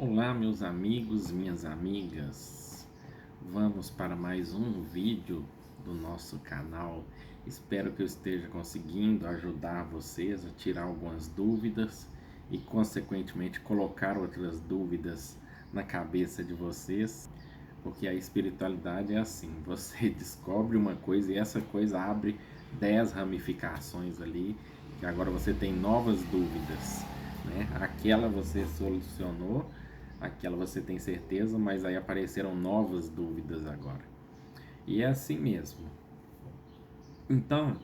Olá, meus amigos, minhas amigas. Vamos para mais um vídeo do nosso canal. Espero que eu esteja conseguindo ajudar vocês a tirar algumas dúvidas e, consequentemente, colocar outras dúvidas na cabeça de vocês, porque a espiritualidade é assim: você descobre uma coisa e essa coisa abre 10 ramificações ali, que agora você tem novas dúvidas, né? Aquela você solucionou, aquela você tem certeza, mas aí apareceram novas dúvidas agora. E é assim mesmo. Então,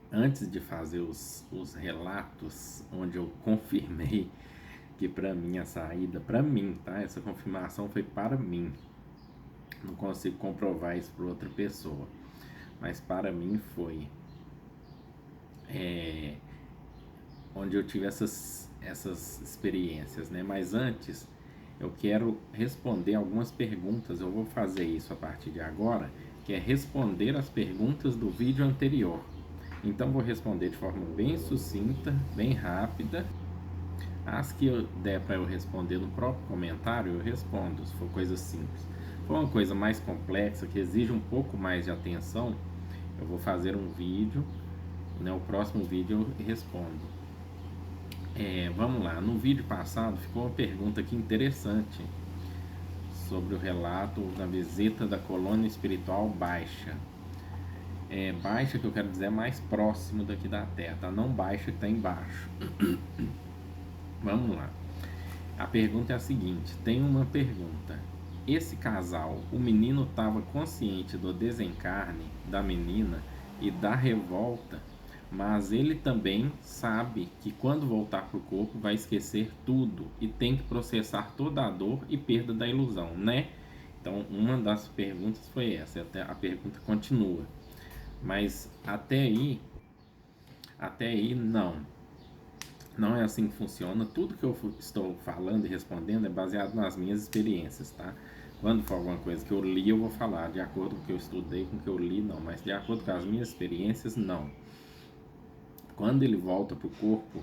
antes de fazer os relatos onde eu confirmei que para mim a saída, para mim, tá? Essa confirmação foi para mim. Não consigo comprovar isso para outra pessoa, mas para mim foi onde eu tive essas experiências, né? Mas antes, eu quero responder algumas perguntas. Eu vou fazer isso a partir de agora, que é responder as perguntas do vídeo anterior. Então, vou responder de forma bem sucinta, bem rápida. As que der para eu responder no próprio comentário, eu respondo, se for coisa simples. Se for uma coisa mais complexa, que exige um pouco mais de atenção, eu vou fazer um vídeo, né? O próximo vídeo eu respondo. Vamos lá, no vídeo passado ficou uma pergunta aqui interessante sobre o relato da visita da colônia espiritual baixa. Baixa, que eu quero dizer, é mais próximo daqui da Terra, tá? Não baixa que está embaixo. Vamos lá. A pergunta é a seguinte: tem uma pergunta. Esse casal, o menino estava consciente do desencarne da menina e da revolta, mas ele também sabe que quando voltar para o corpo vai esquecer tudo e tem que processar toda a dor e perda da ilusão, né? Então, uma das perguntas foi essa. Até a pergunta continua, mas até aí não é assim que funciona. Tudo que eu estou falando e respondendo é baseado nas minhas experiências, tá? Quando for alguma coisa que eu li, eu vou falar de acordo com o que eu estudei, com o que eu li, não. Mas de acordo com as minhas experiências, não. Quando ele volta para o corpo,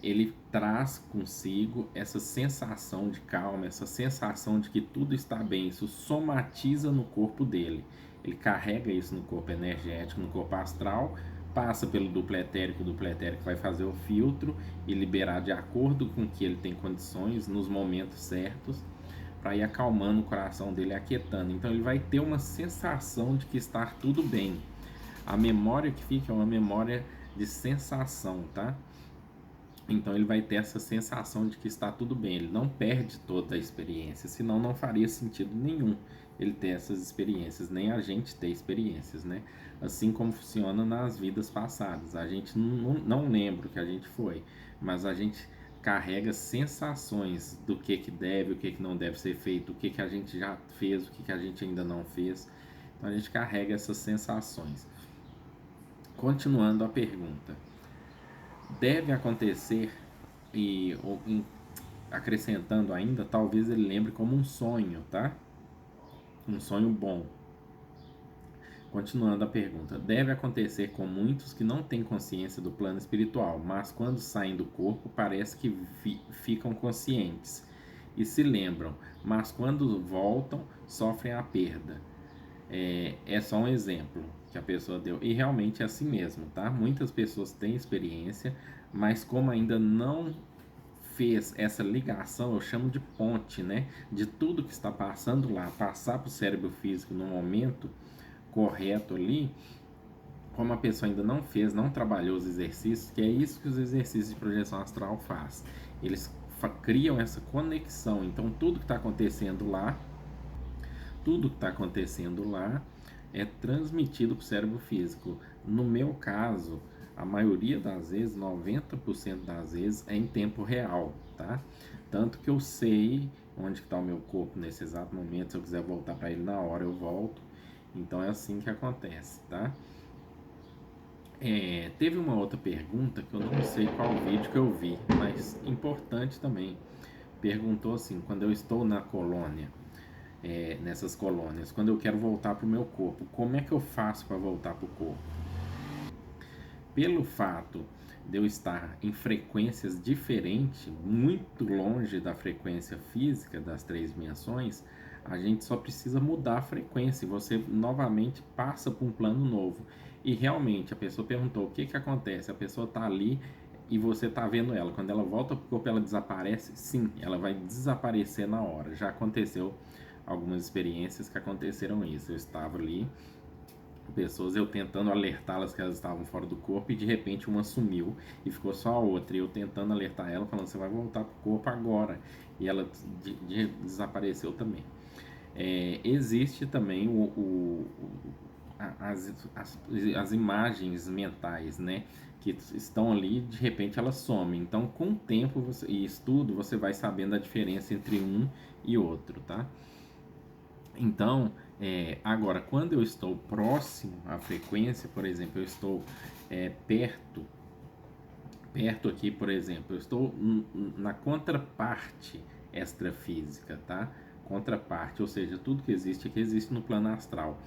ele traz consigo essa sensação de calma, essa sensação de que tudo está bem. Isso somatiza no corpo dele. Ele carrega isso no corpo energético, no corpo astral, passa pelo duplo etérico, o duplo etérico vai fazer o filtro e liberar de acordo com que ele tem condições, nos momentos certos, para ir acalmando o coração dele, aquietando. Então ele vai ter uma sensação de que está tudo bem. A memória que fica é uma memória de sensação, tá? Então ele vai ter essa sensação de que está tudo bem, ele não perde toda a experiência, senão não faria sentido nenhum ele ter essas experiências, nem a gente ter experiências, né? Assim como funciona nas vidas passadas, a gente não lembra o que a gente foi, mas a gente carrega sensações do que deve, o que não deve ser feito, o que a gente já fez, o que a gente ainda não fez. Então a gente carrega essas sensações. Continuando a pergunta, deve acontecer, e acrescentando ainda, talvez ele lembre como um sonho, tá? Um sonho bom. Continuando a pergunta, deve acontecer com muitos que não têm consciência do plano espiritual, mas quando saem do corpo parece que ficam conscientes e se lembram, mas quando voltam sofrem a perda. É só um exemplo que a pessoa deu, e realmente é assim mesmo, tá? Muitas pessoas têm experiência, mas como ainda não fez essa ligação, eu chamo de ponte, né? De tudo que está passando lá, passar para o cérebro físico no momento correto ali, como a pessoa ainda não fez, não trabalhou os exercícios, que é isso que os exercícios de projeção astral faz. Eles criam essa conexão. Então tudo que está acontecendo lá, é transmitido para o cérebro físico. No meu caso, a maioria das vezes, 90% das vezes, é em tempo real, tá? Tanto que eu sei onde está o meu corpo nesse exato momento. Se eu quiser voltar para ele na hora, eu volto. Então é assim que acontece, tá? Teve uma outra pergunta que eu não sei qual vídeo que eu vi, mas importante também. Perguntou assim: quando eu estou na colônia, nessas colônias, quando eu quero voltar para o meu corpo, como é que eu faço para voltar para o corpo? Pelo fato de eu estar em frequências diferentes, muito longe da frequência física das três dimensões, a gente só precisa mudar a frequência e você novamente passa para um plano novo. E realmente a pessoa perguntou o que que acontece, a pessoa está ali e você está vendo ela. Quando ela volta para o corpo, ela desaparece? Sim, ela vai desaparecer na hora. Já aconteceu algumas experiências que aconteceram isso. Eu estava ali, pessoas, eu tentando alertá-las que elas estavam fora do corpo e de repente uma sumiu e ficou só a outra. E eu tentando alertar ela, falando: você vai voltar pro corpo agora. E ela desapareceu também. Existe também as imagens mentais, né? Que estão ali, de repente elas somem. Então, com o tempo e estudo, você vai sabendo a diferença entre um e outro, tá? Então, agora, quando eu estou próximo à frequência, por exemplo, eu estou perto aqui, por exemplo, eu estou na contraparte extrafísica, tá? Contraparte, ou seja, tudo que existe aqui existe no plano astral.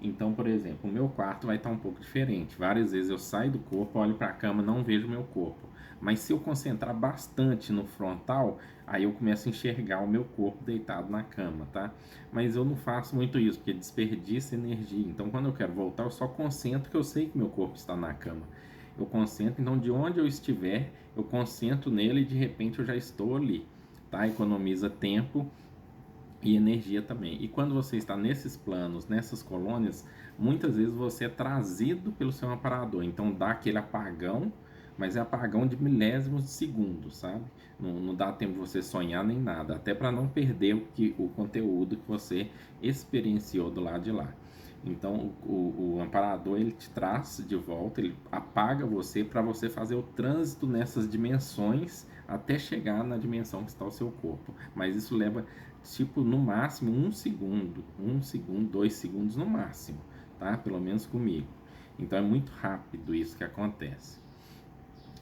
Então, por exemplo, o meu quarto vai estar um pouco diferente. Várias vezes eu saio do corpo, olho para a cama, não vejo meu corpo. Mas se eu concentrar bastante no frontal, aí eu começo a enxergar o meu corpo deitado na cama, tá? Mas eu não faço muito isso, porque desperdiça energia. Então, quando eu quero voltar, eu só concentro que eu sei que meu corpo está na cama. Eu concentro, então de onde eu estiver, eu concentro nele e de repente eu já estou ali, tá? Economiza tempo e energia também. E quando você está nesses planos, nessas colônias, muitas vezes você é trazido pelo seu amparador. Então dá aquele apagão, mas é apagão de milésimos de segundos, sabe? Não dá tempo de você sonhar nem nada, até para não perder o conteúdo que você experienciou do lado de lá. Então o amparador ele te traz de volta, ele apaga você para você fazer o trânsito nessas dimensões até chegar na dimensão que está o seu corpo. Mas isso leva tipo no máximo 1 segundo, 2 segundos no máximo, tá? Pelo menos comigo. Então é muito rápido isso que acontece.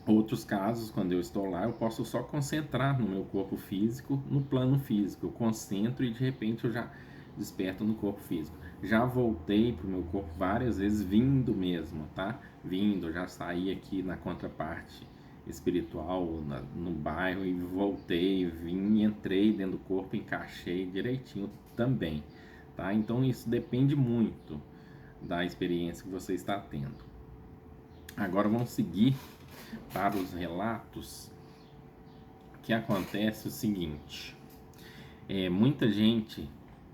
Outros casos, quando eu estou lá, eu posso só concentrar no meu corpo físico, no plano físico. Eu concentro e de repente eu já desperto no corpo físico. Já voltei para o meu corpo várias vezes, vindo mesmo, tá? Vindo, já saí aqui na contraparte espiritual, no bairro e voltei, vim, entrei dentro do corpo, encaixei direitinho também, tá? Então isso depende muito da experiência que você está tendo. Agora vamos seguir para os relatos. Que acontece o seguinte: muita gente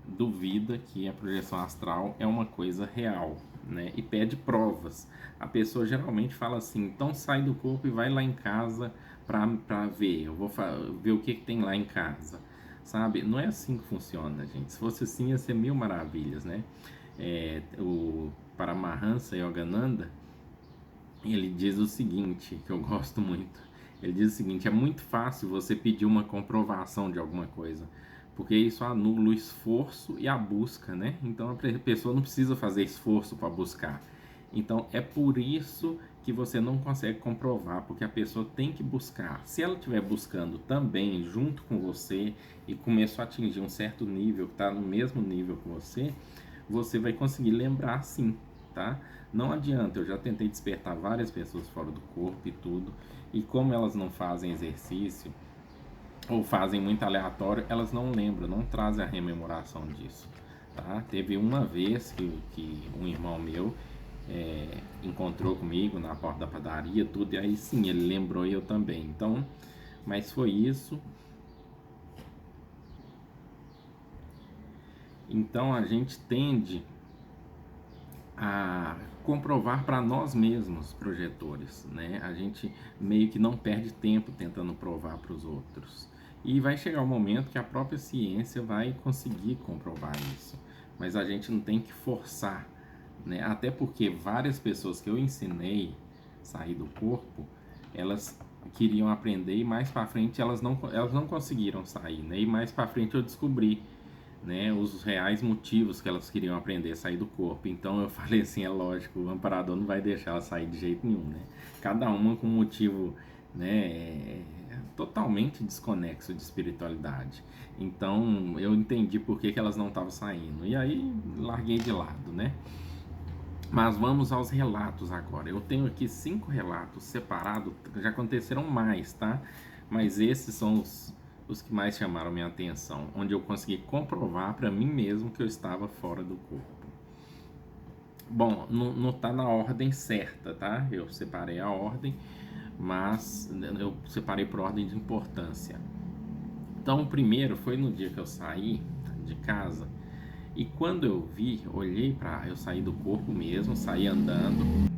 duvida que a projeção astral é uma coisa real, né? E pede provas. A pessoa geralmente fala assim: então sai do corpo e vai lá em casa para ver. Eu vou ver o que tem lá em casa, sabe? Não é assim que funciona, gente. Se fosse assim, ia ser mil maravilhas, né? O Paramahansa Yogananda, ele diz o seguinte, que eu gosto muito. Ele diz o seguinte: é muito fácil você pedir uma comprovação de alguma coisa, porque isso anula o esforço e a busca, né? Então a pessoa não precisa fazer esforço para buscar. Então é por isso que você não consegue comprovar, porque a pessoa tem que buscar. Se ela estiver buscando também junto com você e começou a atingir um certo nível, que está no mesmo nível que você vai conseguir lembrar sim, tá? Não adianta, eu já tentei despertar várias pessoas fora do corpo e tudo, e como elas não fazem exercício ou fazem muito aleatório, elas não lembram, não trazem a rememoração disso, tá? Teve uma vez que um irmão meu encontrou comigo na porta da padaria, tudo, e aí sim, ele lembrou e eu também. Então, mas foi isso. Então a gente tende a comprovar para nós mesmos, projetores, né? A gente meio que não perde tempo tentando provar para os outros. E vai chegar um momento que a própria ciência vai conseguir comprovar isso. Mas a gente não tem que forçar, né? Até porque várias pessoas que eu ensinei a sair do corpo, elas queriam aprender e mais para frente elas não conseguiram sair, né? E mais para frente eu descobri, né, os reais motivos que elas queriam aprender a sair do corpo. Então eu falei assim: é lógico, o amparador não vai deixar ela sair de jeito nenhum, né? Cada uma com um motivo, né, totalmente desconexo de espiritualidade. Então eu entendi por que elas não estavam saindo. E aí larguei de lado, né? Mas vamos aos relatos agora. Eu tenho aqui 5 relatos separados, já aconteceram mais, tá? Mas esses são os que mais chamaram minha atenção, onde eu consegui comprovar para mim mesmo que eu estava fora do corpo. Bom, não tá na ordem certa, tá? Eu separei a ordem, mas eu separei por ordem de importância. Então, o primeiro foi no dia que eu saí de casa. E quando eu vi, olhei para, eu saí do corpo mesmo, saí andando,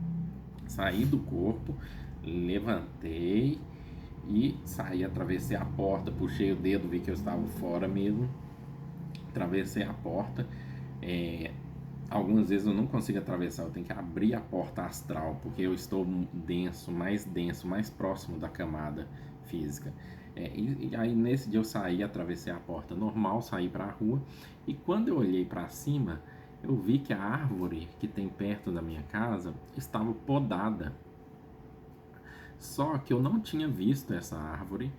saí do corpo, levantei e saí, atravessei a porta, puxei o dedo, vi que eu estava fora mesmo, atravessei a porta. Algumas vezes eu não consigo atravessar, eu tenho que abrir a porta astral, porque eu estou denso, mais próximo da camada física. E aí nesse dia eu saí, atravessei a porta normal, saí para a rua, e quando eu olhei para cima, eu vi que a árvore que tem perto da minha casa estava podada. Só que eu não tinha visto essa árvore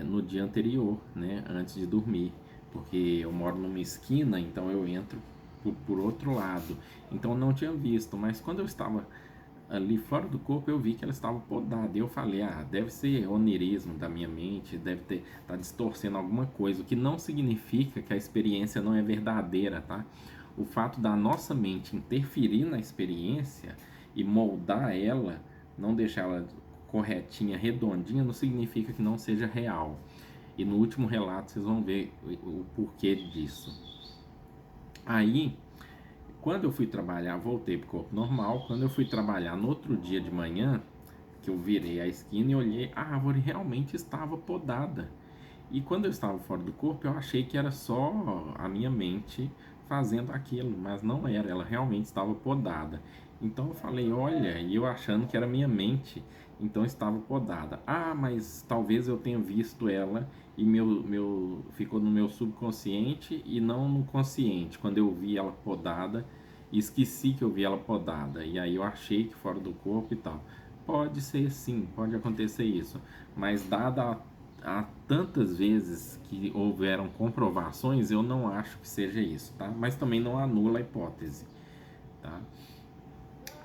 no dia anterior, né, antes de dormir, porque eu moro numa esquina, então eu entro por outro lado. Então eu não tinha visto, mas quando eu estava ali fora do corpo, eu vi que ela estava podada. E eu falei, deve ser onirismo da minha mente, deve ter tá distorcendo alguma coisa, o que não significa que a experiência não é verdadeira, tá? O fato da nossa mente interferir na experiência e moldar ela, não deixar ela corretinha, redondinha, não significa que não seja real. E no último relato vocês vão ver o porquê disso. Aí, quando eu fui trabalhar, voltei pro corpo normal. Quando eu fui trabalhar no outro dia de manhã, que eu virei a esquina e olhei, a árvore realmente estava podada. E quando eu estava fora do corpo, eu achei que era só a minha mente fazendo aquilo, mas não era, ela realmente estava podada. Então eu falei, olha, e eu achando que era minha mente, então estava podada. Mas talvez eu tenha visto ela e ficou no meu subconsciente e não no consciente. Quando eu vi ela podada, esqueci que eu vi ela podada. E aí eu achei que fora do corpo e tal. Pode ser sim, pode acontecer isso. Mas dada há tantas vezes que houveram comprovações, eu não acho que seja isso, tá? Mas também não anula a hipótese, tá?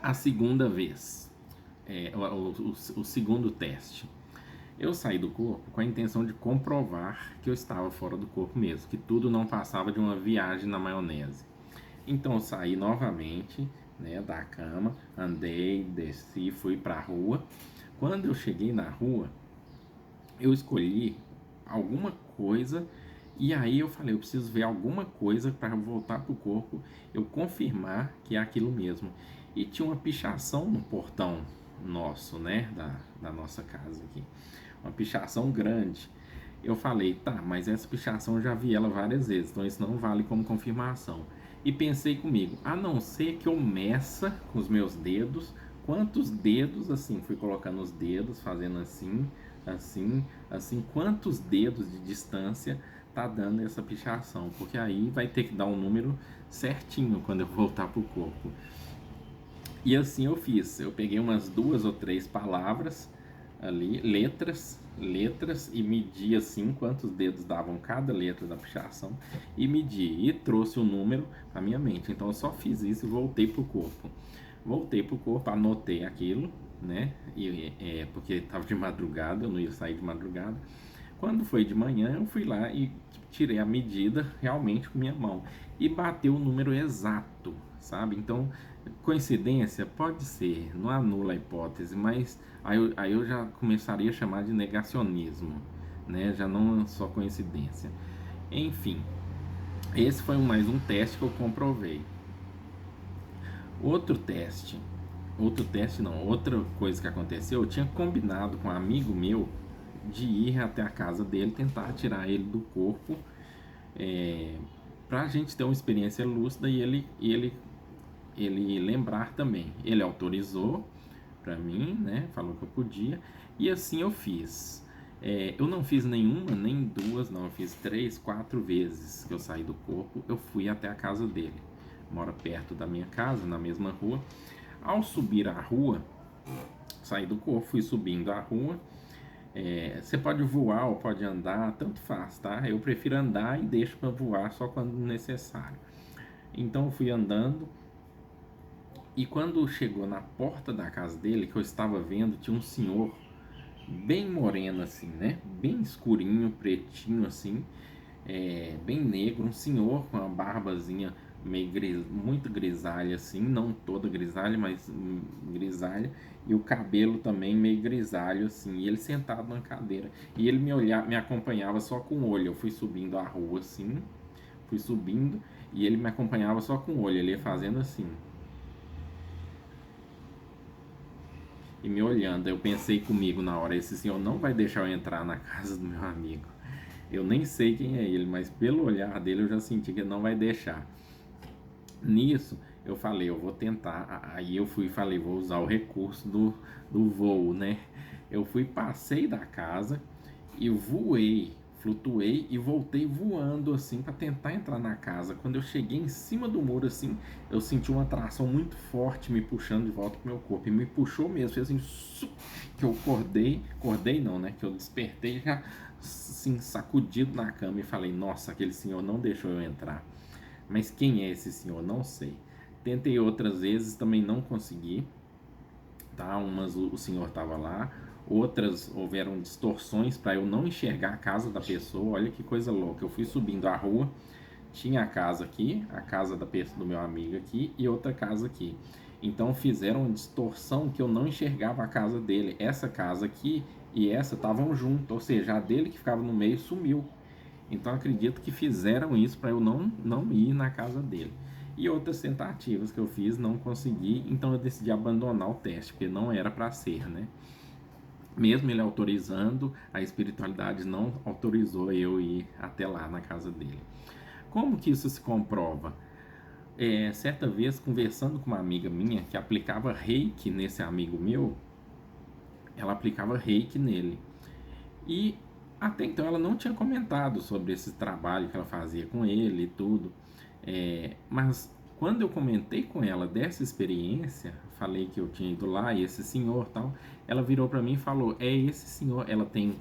A segunda vez, o segundo teste, eu saí do corpo com a intenção de comprovar que eu estava fora do corpo mesmo, que tudo não passava de uma viagem na maionese. Então eu saí novamente, né, da cama, andei, desci, fui para a rua. Quando eu cheguei na rua, eu escolhi alguma coisa e aí eu falei, eu preciso ver alguma coisa para voltar pro corpo, eu confirmar que é aquilo mesmo. E tinha uma pichação no portão nosso, né, da nossa casa aqui. Uma pichação grande. Eu falei, tá, mas essa pichação eu já vi ela várias vezes, então isso não vale como confirmação. E pensei comigo, a não ser que eu meça com os meus dedos, quantos dedos, assim, fui colocando os dedos, fazendo assim, assim, assim, quantos dedos de distância tá dando essa pichação, porque aí vai ter que dar um número certinho quando eu voltar pro corpo. E assim eu fiz, eu peguei umas 2 ou 3 palavras ali, letras e medi assim quantos dedos davam cada letra da pichação e medi e trouxe o número à minha mente. Então eu só fiz isso e voltei pro corpo. Voltei pro corpo, anotei aquilo, né? Porque estava de madrugada, eu não ia sair de madrugada. Quando foi de manhã, eu fui lá e tirei a medida realmente com minha mão e bateu o número exato, sabe? Então, coincidência pode ser, não anula a hipótese, mas aí eu já começaria a chamar de negacionismo, né? Já não é só coincidência. Enfim, esse foi mais um teste que eu comprovei. Outro teste, outra coisa que aconteceu, eu tinha combinado com um amigo meu de ir até a casa dele, tentar tirar ele do corpo, para a gente ter uma experiência lúcida e ele lembrar também. Ele autorizou para mim, né? Falou que eu podia e assim eu fiz. Eu não fiz nenhuma, nem duas, não. Eu fiz 3, 4 vezes que eu saí do corpo. Eu fui até a casa dele. Mora perto da minha casa, na mesma rua. Ao subir a rua, saí do corpo, fui subindo a rua. Você pode voar ou pode andar, tanto faz, tá? Eu prefiro andar e deixo para voar só quando necessário. Então eu fui andando E quando chegou na porta da casa dele, que eu estava vendo, tinha um senhor bem moreno assim, né? Bem escurinho, pretinho assim, bem negro, um senhor com uma barbazinha meio muito grisalha assim, não toda grisalha, mas grisalha, e o cabelo também meio grisalho assim, e ele sentado na cadeira, e ele me acompanhava só com o olho. Eu fui subindo a rua assim, fui subindo, e ele me acompanhava só com o olho, ele ia fazendo assim, e me olhando. Eu pensei comigo na hora, esse senhor não vai deixar eu entrar na casa do meu amigo. Eu nem sei quem é ele, mas pelo olhar dele eu já senti que ele não vai deixar. Nisso, eu falei, eu vou tentar. Aí eu fui e falei, vou usar o recurso do voo, né? Eu fui, passei da casa e voei, flutuei e voltei voando assim para tentar entrar na casa. Quando eu cheguei em cima do muro assim, eu senti uma atração muito forte me puxando de volta pro meu corpo. E me puxou mesmo, fez assim, que eu acordei não, né? Que eu despertei já assim, sacudido na cama e falei, nossa, aquele senhor não deixou eu entrar. Mas quem é esse senhor? Não sei. Tentei outras vezes, também não consegui. Tá? Umas o senhor estava lá, outras houveram distorções para eu não enxergar a casa da pessoa. Olha que coisa louca. Eu fui subindo a rua, tinha a casa aqui, a casa da pessoa, do meu amigo aqui e outra casa aqui. Então fizeram uma distorção que eu não enxergava a casa dele. Essa casa aqui e essa estavam junto, ou seja, a dele que ficava no meio sumiu. Então acredito que fizeram isso para eu não ir na casa dele. E outras tentativas que eu fiz, não consegui, então eu decidi abandonar o teste, porque não era para ser, né? Mesmo ele autorizando, a espiritualidade não autorizou eu ir até lá na casa dele. Como que isso se comprova? Certa vez, conversando com uma amiga minha que aplicava reiki nesse amigo meu, ela aplicava reiki nele. E até então ela não tinha comentado sobre esse trabalho que ela fazia com ele e tudo. Mas quando eu comentei com ela dessa experiência, falei que eu tinha ido lá e esse senhor tal, ela virou para mim e falou: é esse senhor, ela tem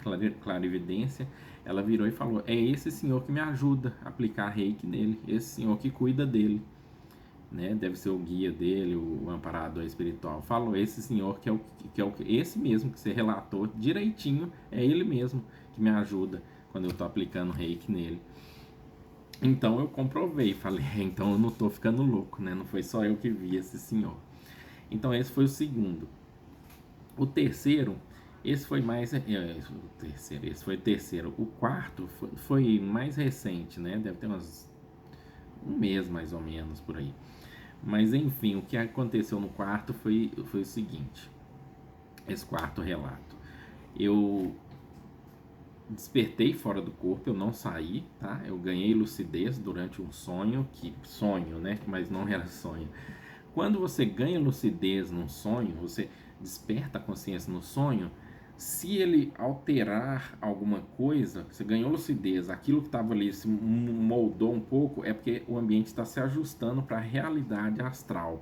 clarividência, ela virou e falou: é esse senhor que me ajuda a aplicar reiki nele, esse senhor que cuida dele. Né? Deve ser o guia dele, o amparador espiritual. Falou, esse senhor esse mesmo que você relatou direitinho, é ele mesmo que me ajuda quando eu estou aplicando reiki nele. Então eu comprovei, falei, então eu não estou ficando louco, né? Não foi só eu que vi esse senhor. Então esse foi o segundo. O terceiro, esse foi mais. Esse foi o terceiro. O quarto foi mais recente, né? Deve ter um mês mais ou menos por aí. Mas enfim, o que aconteceu no quarto foi o seguinte: esse quarto relato. Eu despertei fora do corpo, eu não saí, tá? Eu ganhei lucidez durante um sonho, né? Mas não era sonho. Quando você ganha lucidez num sonho, você desperta a consciência no sonho, se ele alterar alguma coisa, você ganhou lucidez, aquilo que estava ali se moldou um pouco, é porque o ambiente está se ajustando para a realidade astral,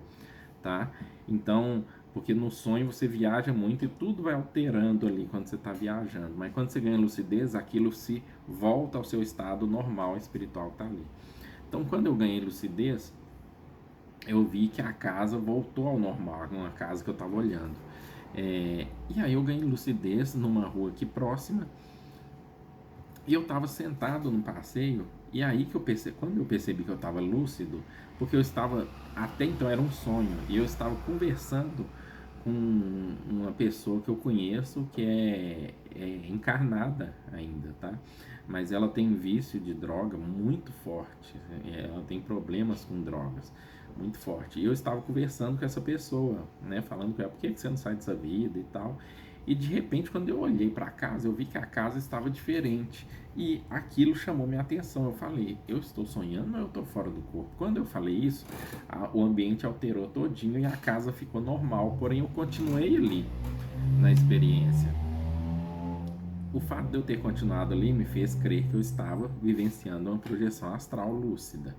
tá? Então, porque no sonho você viaja muito e tudo vai alterando ali quando você está viajando, mas quando você ganha lucidez, aquilo se volta ao seu estado normal espiritual que está ali. Então, quando eu ganhei lucidez, eu vi que a casa voltou ao normal, uma casa que eu estava olhando. E aí eu ganhei lucidez numa rua aqui próxima e eu estava sentado no passeio. E aí que quando eu percebi que eu estava lúcido, porque eu estava, até então era um sonho, e eu estava conversando com uma pessoa que eu conheço que é encarnada ainda, tá? Mas ela tem vício de droga muito forte, ela tem problemas com drogas muito forte. E eu estava conversando com essa pessoa, né? Falando com ela, por que você não sai dessa vida e tal. E de repente, quando eu olhei para casa, eu vi que a casa estava diferente. E aquilo chamou minha atenção. Eu falei, eu estou sonhando ou eu estou fora do corpo? Quando eu falei isso, o ambiente alterou todinho e a casa ficou normal. Porém, eu continuei ali na experiência. O fato de eu ter continuado ali me fez crer que eu estava vivenciando uma projeção astral lúcida.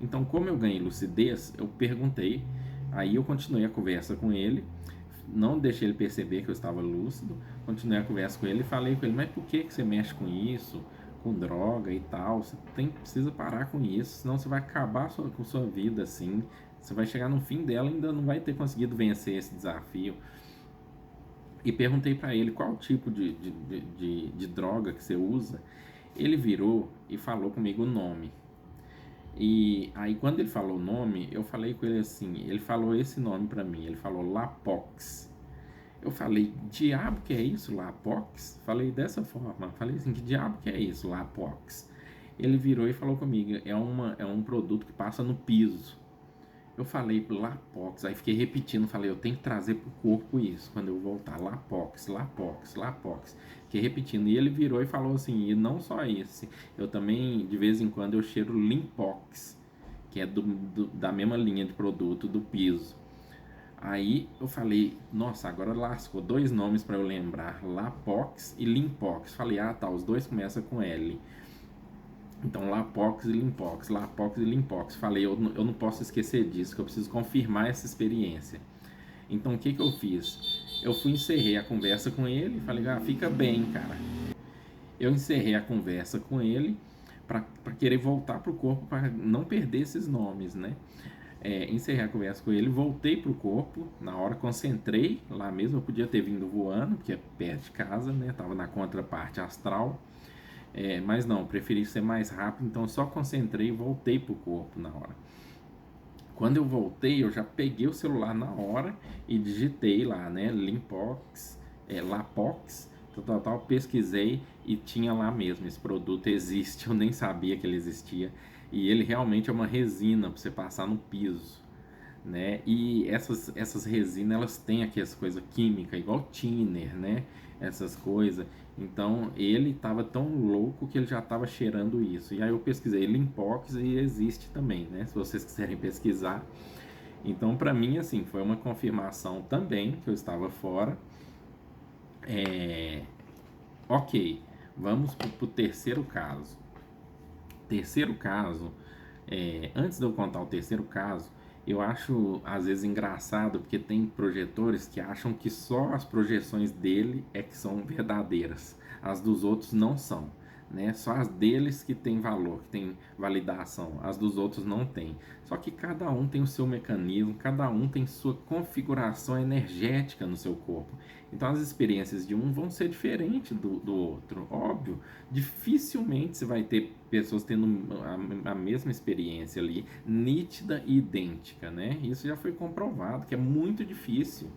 Então, como eu ganhei lucidez, eu perguntei, aí eu continuei a conversa com ele, não deixei ele perceber que eu estava lúcido, continuei a conversa com ele e falei com ele, mas por que você mexe com isso, com droga e tal? Você precisa parar com isso, senão você vai acabar com sua vida assim, Você vai chegar no fim dela e ainda não vai ter conseguido vencer esse desafio. E perguntei para ele qual tipo de droga que você usa. Ele virou e falou comigo o nome. E aí quando ele falou o nome, eu falei com ele assim, ele falou esse nome para mim, ele falou Lapox. Eu falei, diabo que é isso, Lapox? Falei dessa forma, falei assim, que diabo que é isso, Lapox? Ele virou e falou comigo, é um produto que passa no piso. Eu falei Lapox, aí fiquei repetindo, falei, eu tenho que trazer pro corpo isso, quando eu voltar, Lapox, Lapox, Lapox. Fiquei repetindo, e ele virou e falou assim, e não só esse, eu também, de vez em quando, eu cheiro Limpox, que é da mesma linha de produto do piso. Aí eu falei, nossa, agora lascou, 2 nomes para eu lembrar, Lapox e Limpox. Falei, ah tá, os dois começam com L. Então, Lapox e Limpox, Lapox e Limpox. Falei, eu não posso esquecer disso, que eu preciso confirmar essa experiência. Então, o que eu fiz? Eu encerrei a conversa com ele e falei, ah, fica bem, cara. Eu encerrei a conversa com ele para querer voltar pro corpo, para não perder esses nomes, né? Encerrei a conversa com ele, voltei pro corpo, na hora concentrei lá mesmo, eu podia ter vindo voando, porque é perto de casa, né? Tava na contraparte astral. Mas não, preferi ser mais rápido, então só concentrei e voltei pro corpo na hora. Quando eu voltei, eu já peguei o celular na hora e digitei lá, né, Limpox, Lapox, tal, pesquisei e tinha lá mesmo, esse produto existe, eu nem sabia que ele existia, e ele realmente é uma resina para você passar no piso, né? E essas resinas, elas têm aqui as coisas químicas, igual thinner, né? Essas coisas. Então ele estava tão louco que ele já estava cheirando isso. E aí eu pesquisei Limpox e existe também, né? Se vocês quiserem pesquisar. Então para mim assim foi uma confirmação também que eu estava fora. Ok, vamos para o terceiro caso. Terceiro caso, antes de eu contar o terceiro caso, eu acho às vezes engraçado porque tem projetores que acham que só as projeções dele é que são verdadeiras, as dos outros não são, né? Só as deles que tem valor, que tem validação, as dos outros não tem. Só que cada um tem o seu mecanismo, cada um tem sua configuração energética no seu corpo. Então as experiências de um vão ser diferentes do outro, óbvio. Dificilmente você vai ter pessoas tendo a mesma experiência ali, nítida e idêntica, né? Isso já foi comprovado, que é muito difícil,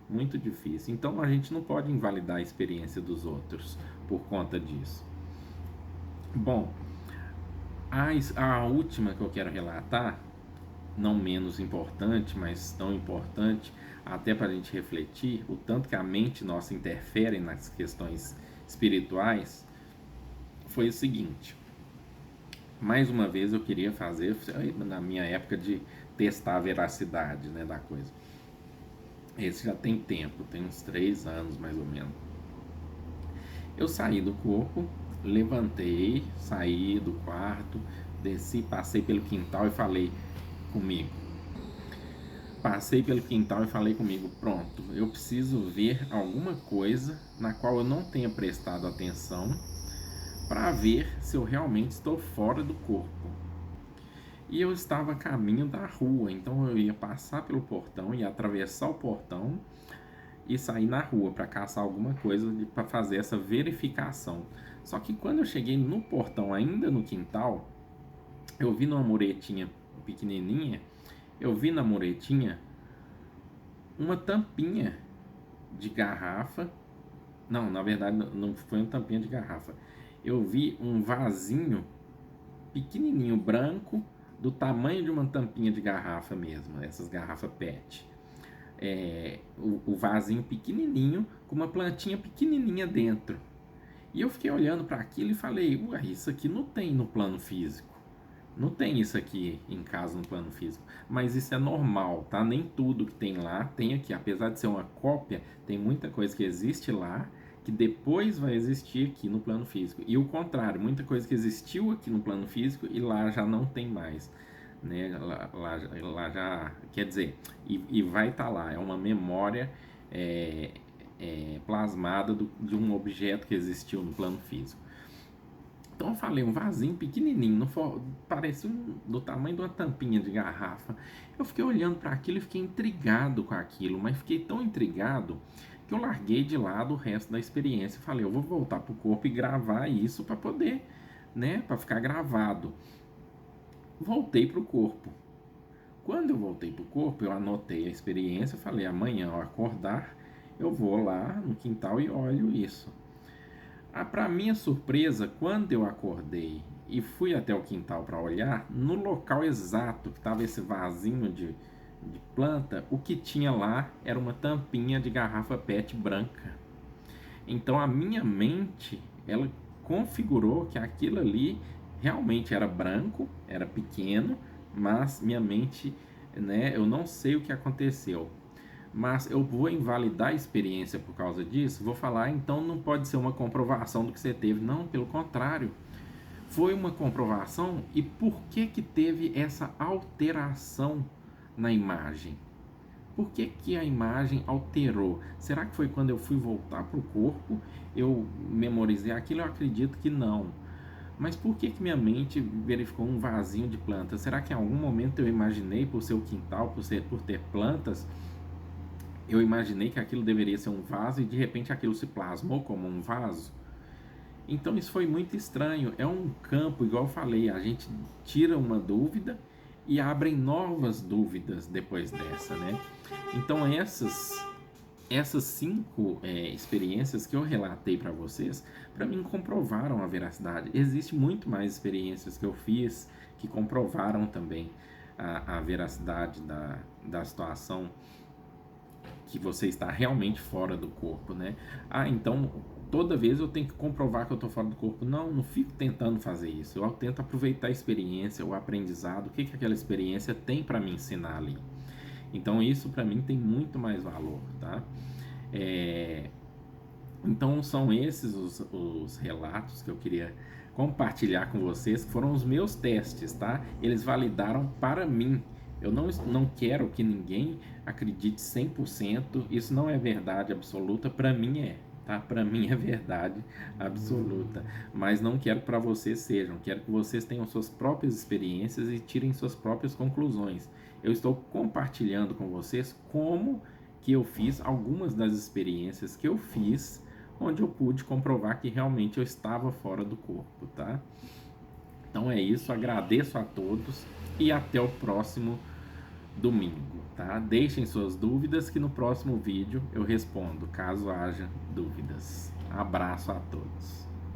muito difícil. Então a gente não pode invalidar a experiência dos outros por conta disso. Bom, a última que eu quero relatar, não menos importante, mas tão importante, até para a gente refletir o tanto que a mente nossa interfere nas questões espirituais, foi o seguinte. Mais uma vez eu queria fazer, na minha época de testar a veracidade, né, da coisa. Esse já tem tempo, tem uns 3 anos mais ou menos. Eu saí do corpo, levantei, saí do quarto, desci, passei pelo quintal e falei comigo. Passei pelo quintal e falei comigo, pronto, eu preciso ver alguma coisa na qual eu não tenha prestado atenção para ver se eu realmente estou fora do corpo. E eu estava a caminho da rua, então eu ia passar pelo portão, ia atravessar o portão e sair na rua para caçar alguma coisa para fazer essa verificação. Só que quando eu cheguei no portão, ainda no quintal, eu vi numa muretinha pequenininha, eu vi na muretinha uma tampinha de garrafa. Não, na verdade não foi uma tampinha de garrafa. Eu vi um vasinho pequenininho branco, do tamanho de uma tampinha de garrafa mesmo, essas garrafas PET. O vasinho pequenininho com uma plantinha pequenininha dentro. E eu fiquei olhando para aquilo e falei, ué, isso aqui não tem no plano físico. Não tem isso aqui em casa no plano físico. Mas isso é normal, tá? Nem tudo que tem lá tem aqui. Apesar de ser uma cópia, tem muita coisa que existe lá que depois vai existir aqui no plano físico. E o contrário, muita coisa que existiu aqui no plano físico e lá já não tem mais. Né? Lá já, quer dizer, e vai estar lá. É uma memória plasmada de um objeto que existiu no plano físico. Então eu falei, um vasinho pequenininho, parecia do tamanho de uma tampinha de garrafa. Eu fiquei olhando para aquilo e fiquei intrigado com aquilo, mas fiquei tão intrigado que eu larguei de lado o resto da experiência. Falei, eu vou voltar pro corpo e gravar isso para poder, né, para ficar gravado. Voltei pro corpo. Quando eu voltei pro corpo, eu anotei a experiência, falei, amanhã ao acordar, eu vou lá no quintal e olho isso. Para minha surpresa, quando eu acordei e fui até o quintal para olhar, no local exato que estava esse vasinho de planta, o que tinha lá era uma tampinha de garrafa PET branca. Então a minha mente, ela configurou que aquilo ali realmente era branco, era pequeno, mas minha mente, né, eu não sei o que aconteceu. Mas eu vou invalidar a experiência por causa disso? Vou falar, então não pode ser uma comprovação do que você teve. Não, pelo contrário. Foi uma comprovação. E por que que teve essa alteração na imagem? Por que que a imagem alterou? Será que foi quando eu fui voltar para o corpo, eu memorizei aquilo? Eu acredito que não. Mas por que que minha mente verificou um vasinho de plantas? Será que em algum momento eu imaginei, por ser o quintal, por ter plantas, eu imaginei que aquilo deveria ser um vaso e de repente aquilo se plasmou como um vaso? Então isso foi muito estranho. É um campo, igual eu falei, a gente tira uma dúvida e abrem novas dúvidas depois dessa, né? Então essas 5 experiências que eu relatei para vocês, para mim comprovaram a veracidade. Existe muito mais experiências que eu fiz que comprovaram também a veracidade da situação, que você está realmente fora do corpo, né? Então toda vez eu tenho que comprovar que eu estou fora do corpo. Não, não fico tentando fazer isso. Eu tento aproveitar a experiência, o aprendizado, o que que aquela experiência tem para me ensinar ali. Então isso para mim tem muito mais valor, tá? Então são esses os relatos que eu queria compartilhar com vocês, que foram os meus testes, tá? Eles validaram para mim. Eu não quero que ninguém acredite 100%, isso não é verdade absoluta, para mim é, tá? Para mim é verdade absoluta, mas não quero que para vocês sejam, quero que vocês tenham suas próprias experiências e tirem suas próprias conclusões. Eu estou compartilhando com vocês como que eu fiz algumas das experiências que eu fiz, onde eu pude comprovar que realmente eu estava fora do corpo, tá? Então é isso, agradeço a todos e até o próximo domingo, tá? Deixem suas dúvidas que no próximo vídeo eu respondo, caso haja dúvidas. Abraço a todos.